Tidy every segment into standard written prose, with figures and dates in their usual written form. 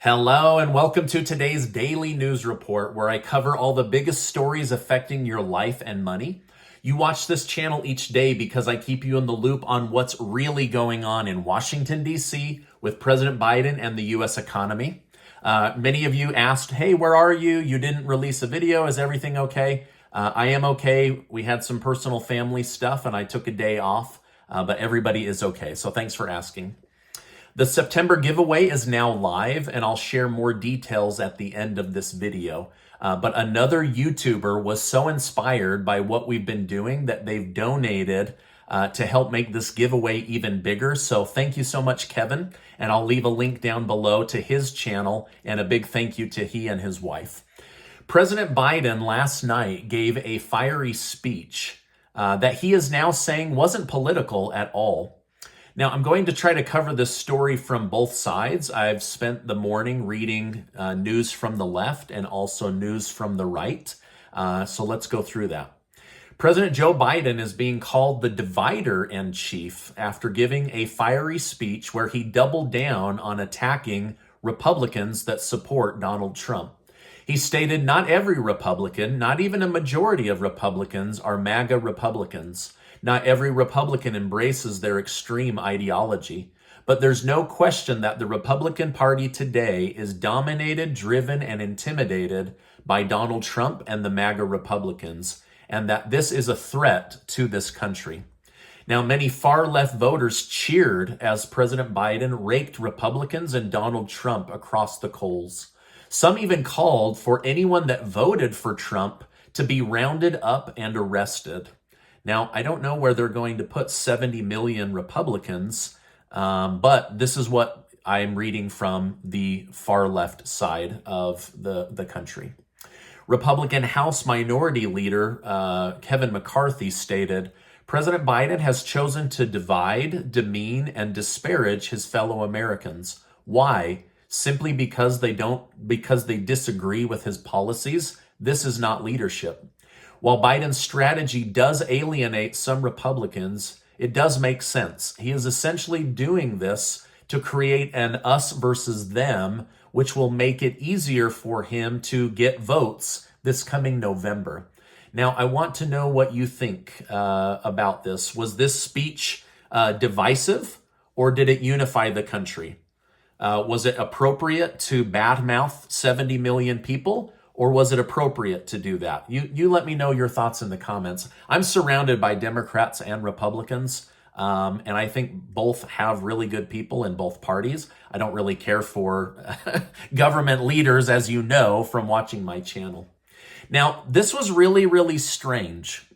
Hello and welcome to today's daily news report where I cover all the biggest stories affecting your life and money. You watch this channel each day because I keep you in the loop on what's really going on in Washington, D.C. with President Biden and the U.S. economy. Many of you asked, hey, where are you? You didn't release a video. Is everything okay? I am okay. We had some personal family stuff and I took a day off, but everybody is okay. So thanks for asking. The September giveaway is now live, and I'll share more details at the end of this video. But another YouTuber was so inspired by what we've been doing that they've donated to help make this giveaway even bigger. So thank you so much, Kevin. And I'll leave a link down below to his channel and a big thank you to he and his wife. President Biden last night gave a fiery speech that he is now saying wasn't political at all. Now, I'm going to try to cover this story from both sides. I've spent the morning reading news from the left and also news from the right. So let's go through that. President Joe Biden is being called the divider-in-chief after giving a fiery speech where he doubled down on attacking Republicans that support Donald Trump. He stated not every Republican, not even a majority of Republicans, are MAGA Republicans. Not every Republican embraces their extreme ideology, but there's no question that the Republican Party today is dominated, driven, and intimidated by Donald Trump and the MAGA Republicans, and that this is a threat to this country. Now, many far-left voters cheered as President Biden raked Republicans and Donald Trump across the coals. Some even called for anyone that voted for Trump to be rounded up and arrested. Now, I don't know where they're going to put 70 million Republicans, but this is what I'm reading from the far left side of the country. Republican House Minority Leader Kevin McCarthy stated, President Biden has chosen to divide, demean, and disparage his fellow Americans. Why? Simply because they disagree with his policies? This is not leadership. While Biden's strategy does alienate some Republicans, it does make sense. He is essentially doing this to create an us versus them, which will make it easier for him to get votes this coming November. Now, I want to know what you think about this. Was this speech divisive, or did it unify the country? Was it appropriate to badmouth 70 million people? Or was it appropriate to do that? You let me know your thoughts in the comments. I'm surrounded by Democrats and Republicans, and I think both have really good people in both parties. I don't really care for government leaders, as you know from watching my channel. Now, this was really, really strange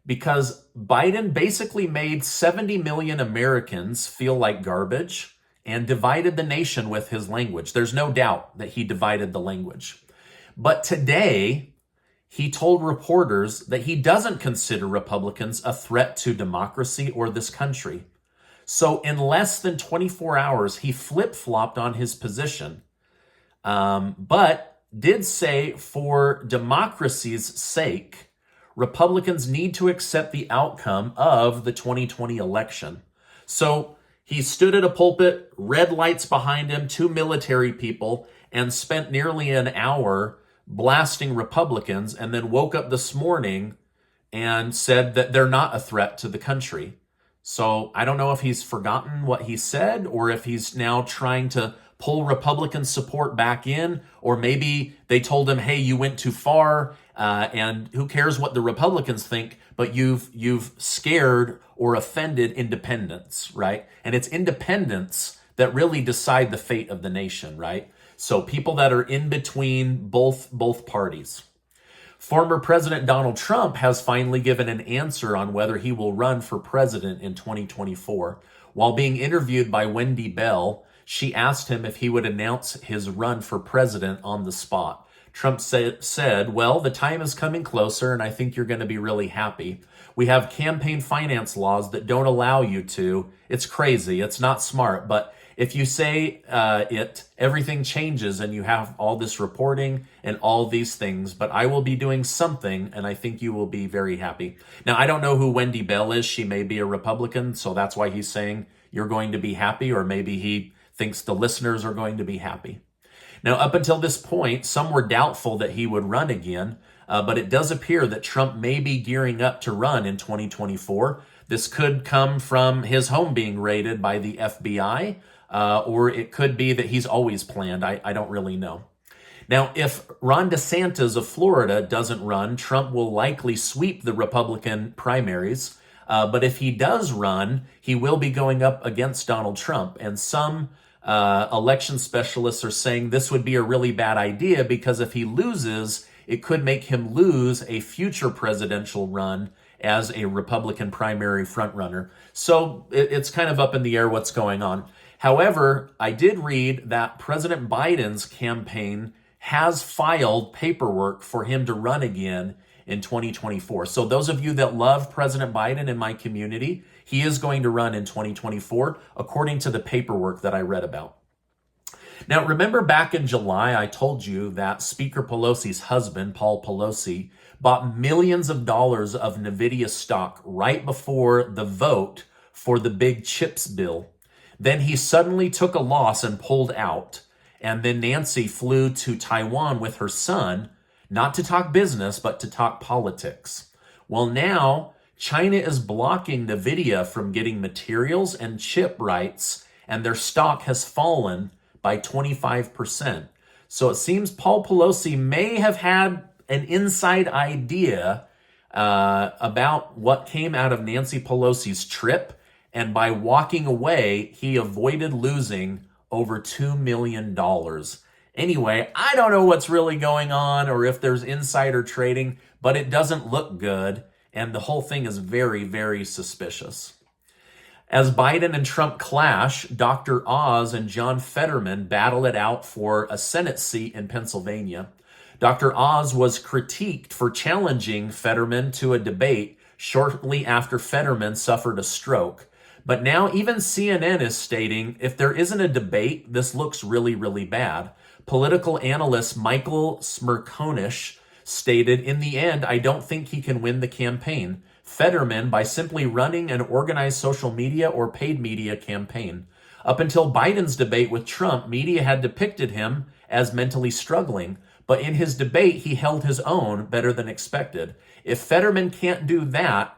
because Biden basically made 70 million Americans feel like garbage and divided the nation with his language. There's no doubt that he divided the language. But today, he told reporters that he doesn't consider Republicans a threat to democracy or this country. So in less than 24 hours, he flip-flopped on his position, but did say for democracy's sake, Republicans need to accept the outcome of the 2020 election. So he stood at a pulpit, red lights behind him, 2 military people, and spent nearly an hour blasting Republicans, and then woke up this morning and said that they're not a threat to the country. So I don't know if he's forgotten what he said or if he's now trying to pull Republican support back in, or maybe they told him, hey, you went too far, and who cares what the Republicans think, but you've scared or offended independents, right? And it's independents that really decide the fate of the nation, right? So people that are in between both parties. Former President Donald Trump has finally given an answer on whether he will run for president in 2024. While being interviewed by Wendy Bell, she asked him if he would announce his run for president on the spot. Trump said, well, the time is coming closer and I think you're going to be really happy. We have campaign finance laws that don't allow you to. It's crazy. It's not smart, but if you say everything changes and you have all this reporting and all these things, but I will be doing something and I think you will be very happy. Now, I don't know who Wendy Bell is. She may be a Republican, so that's why he's saying you're going to be happy, or maybe he thinks the listeners are going to be happy. Now, up until this point, some were doubtful that he would run again, but it does appear that Trump may be gearing up to run in 2024. This could come from his home being raided by the FBI, or it could be that he's always planned. I don't really know. Now, if Ron DeSantis of Florida doesn't run, Trump will likely sweep the Republican primaries. But if he does run, he will be going up against Donald Trump. And some election specialists are saying this would be a really bad idea because if he loses, it could make him lose a future presidential run as a Republican primary frontrunner. So it's kind of up in the air what's going on. However, I did read that President Biden's campaign has filed paperwork for him to run again in 2024. So those of you that love President Biden in my community, he is going to run in 2024, according to the paperwork that I read about. Now, remember back in July, I told you that Speaker Pelosi's husband, Paul Pelosi, bought millions of dollars of NVIDIA stock right before the vote for the big chips bill. Then he suddenly took a loss and pulled out. And then Nancy flew to Taiwan with her son, not to talk business, but to talk politics. Well, now China is blocking NVIDIA from getting materials and chip rights, and their stock has fallen by 25%. So it seems Paul Pelosi may have had an inside idea about what came out of Nancy Pelosi's trip, and by walking away, he avoided losing over $2 million. Anyway, I don't know what's really going on or if there's insider trading, but it doesn't look good, and the whole thing is very, very suspicious. As Biden and Trump clash, Dr. Oz and John Fetterman battle it out for a Senate seat in Pennsylvania. Dr. Oz was critiqued for challenging Fetterman to a debate shortly after Fetterman suffered a stroke. But now even CNN is stating, if there isn't a debate, this looks really, really bad. Political analyst Michael Smerconish stated, in the end, I don't think he can win the campaign. Fetterman, by simply running an organized social media or paid media campaign. Up until Biden's debate with Trump, media had depicted him as mentally struggling. But in his debate, he held his own better than expected. If Fetterman can't do that,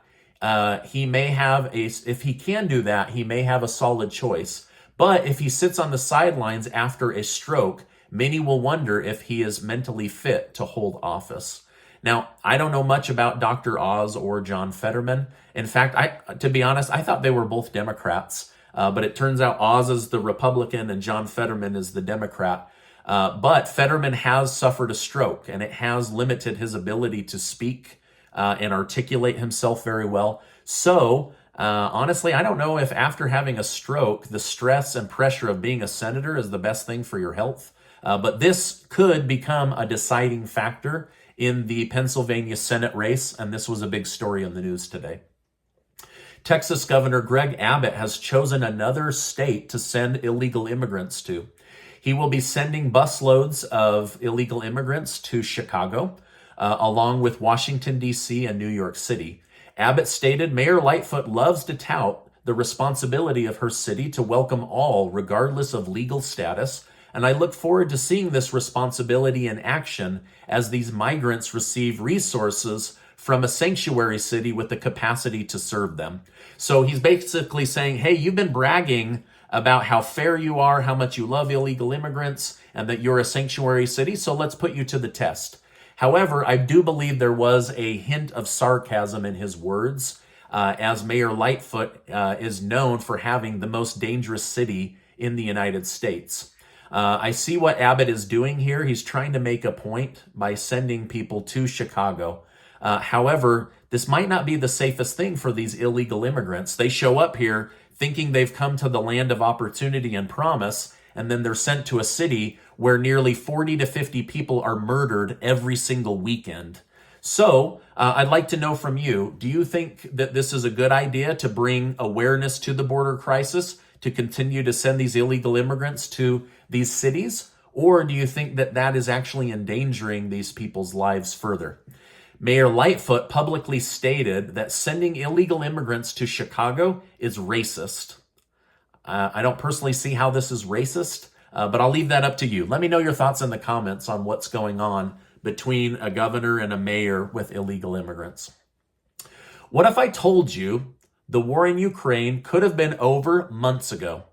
he may have a solid choice. But if he sits on the sidelines after a stroke, many will wonder if he is mentally fit to hold office. Now, I don't know much about Dr. Oz or John Fetterman. In fact, to be honest, I thought they were both Democrats. But it turns out Oz is the Republican and John Fetterman is the Democrat. But Fetterman has suffered a stroke, and it has limited his ability to speak and articulate himself very well. So, honestly, I don't know if after having a stroke, the stress and pressure of being a senator is the best thing for your health. But this could become a deciding factor in the Pennsylvania Senate race, and this was a big story in the news today. Texas Governor Greg Abbott has chosen another state to send illegal immigrants to. He will be sending busloads of illegal immigrants to Chicago, along with Washington, D.C. and New York City. Abbott stated, Mayor Lightfoot loves to tout the responsibility of her city to welcome all, regardless of legal status, and I look forward to seeing this responsibility in action as these migrants receive resources from a sanctuary city with the capacity to serve them. So he's basically saying, hey, you've been bragging about how fair you are, how much you love illegal immigrants, and that you're a sanctuary city, so let's put you to the test. However, I do believe there was a hint of sarcasm in his words, as Mayor Lightfoot is known for having the most dangerous city in the United States. I see what Abbott is doing here. He's trying to make a point by sending people to Chicago. However, this might not be the safest thing for these illegal immigrants. They show up here thinking they've come to the land of opportunity and promise, and then they're sent to a city where nearly 40 to 50 people are murdered every single weekend. So I'd like to know from you, do you think that this is a good idea to bring awareness to the border crisis, to continue to send these illegal immigrants to these cities? Or do you think that that is actually endangering these people's lives further? Mayor Lightfoot publicly stated that sending illegal immigrants to Chicago is racist. I don't personally see how this is racist, But I'll leave that up to you. Let me know your thoughts in the comments on what's going on between a governor and a mayor with illegal immigrants. What if I told you the war in Ukraine could have been over months ago?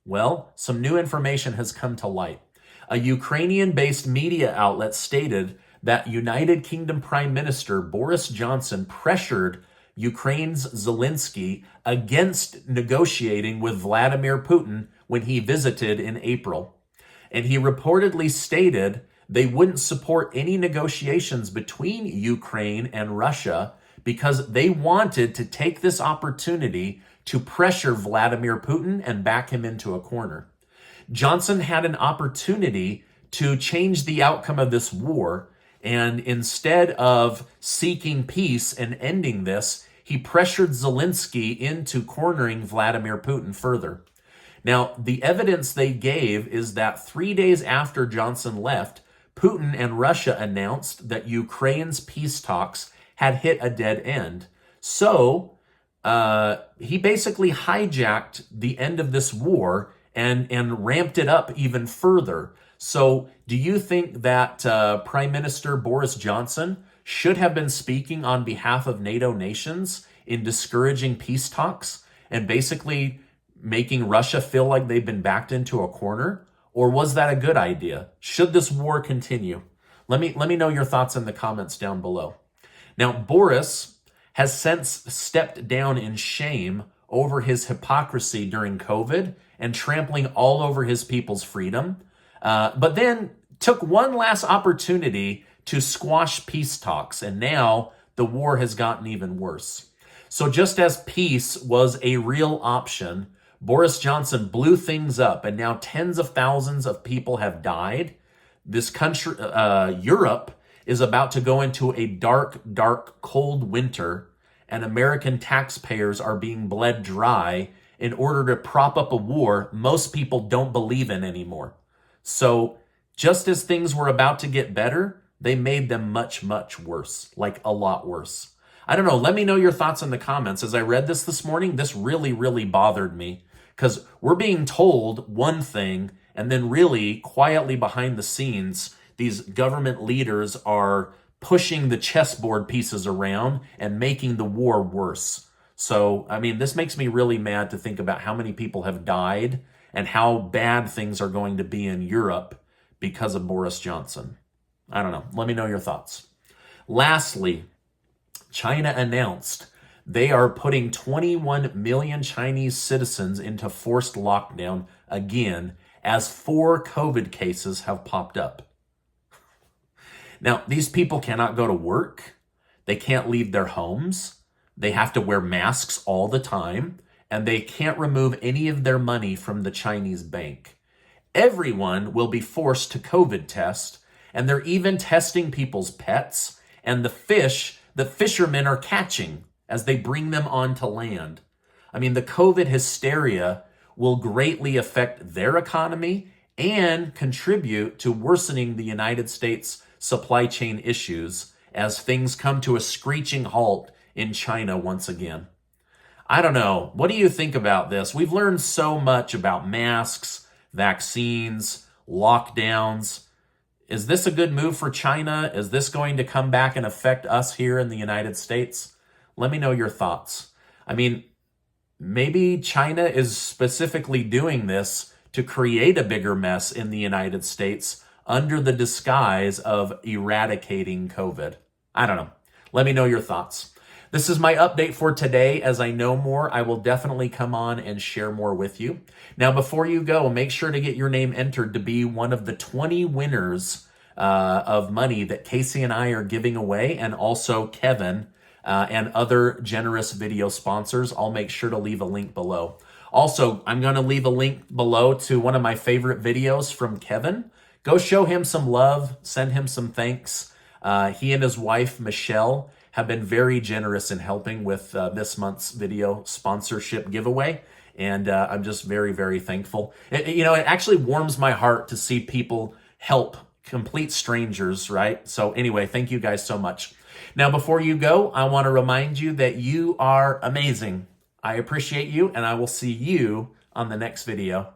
Well, some new information has come to light. A Ukrainian-based media outlet stated that United Kingdom Prime Minister Boris Johnson pressured Ukraine's Zelensky against negotiating with Vladimir Putin when he visited in April. And he reportedly stated they wouldn't support any negotiations between Ukraine and Russia because they wanted to take this opportunity to pressure Vladimir Putin and back him into a corner. Johnson had an opportunity to change the outcome of this war, and instead of seeking peace and ending this, he pressured Zelensky into cornering Vladimir Putin further. Now, the evidence they gave is that 3 days after Johnson left, Putin and Russia announced that Ukraine's peace talks had hit a dead end. So he basically hijacked the end of this war and ramped it up even further. So do you think that Prime Minister Boris Johnson should have been speaking on behalf of NATO nations in discouraging peace talks and basically making Russia feel like they've been backed into a corner? Or was that a good idea? Should this war continue? Let me know your thoughts in the comments down below. Now, Boris has since stepped down in shame over his hypocrisy during COVID and trampling all over his people's freedom, but then took one last opportunity to squash peace talks, and now the war has gotten even worse. So just as peace was a real option, Boris Johnson blew things up, and now tens of thousands of people have died. This country, Europe, is about to go into a dark, dark, cold winter, and American taxpayers are being bled dry in order to prop up a war most people don't believe in anymore. So just as things were about to get better, they made them much, much worse, like a lot worse. I don't know. Let me know your thoughts in the comments. As I read this morning, this really, really bothered me because we're being told one thing, and then really quietly behind the scenes, these government leaders are pushing the chessboard pieces around and making the war worse. So, I mean, this makes me really mad to think about how many people have died and how bad things are going to be in Europe because of Boris Johnson. I don't know. Let me know your thoughts. Lastly, China announced they are putting 21 million Chinese citizens into forced lockdown again as 4 COVID cases have popped up. Now, these people cannot go to work. They can't leave their homes. They have to wear masks all the time, and they can't remove any of their money from the Chinese bank. Everyone will be forced to COVID test, and they're even testing people's pets and the fish that fishermen are catching as they bring them onto land. I mean, the COVID hysteria will greatly affect their economy and contribute to worsening the United States supply chain issues as things come to a screeching halt in China once again. I don't know. What do you think about this? We've learned so much about masks, vaccines, lockdowns. Is this a good move for China? Is this going to come back and affect us here in the United States? Let me know your thoughts. I mean, maybe China is specifically doing this to create a bigger mess in the United States under the disguise of eradicating COVID. I don't know. Let me know your thoughts. This is my update for today. As I know more, I will definitely come on and share more with you. Now, before you go, make sure to get your name entered to be one of the 20 winners of money that Casey and I are giving away, and also Kevin and other generous video sponsors. I'll make sure to leave a link below. Also, I'm going to leave a link below to one of my favorite videos from Kevin. Go show him some love, send him some thanks. He and his wife, Michelle, have been very generous in helping with this month's video sponsorship giveaway. And I'm just very, very thankful. It actually warms my heart to see people help complete strangers, right? So anyway, thank you guys so much. Now, before you go, I want to remind you that you are amazing. I appreciate you, and I will see you on the next video.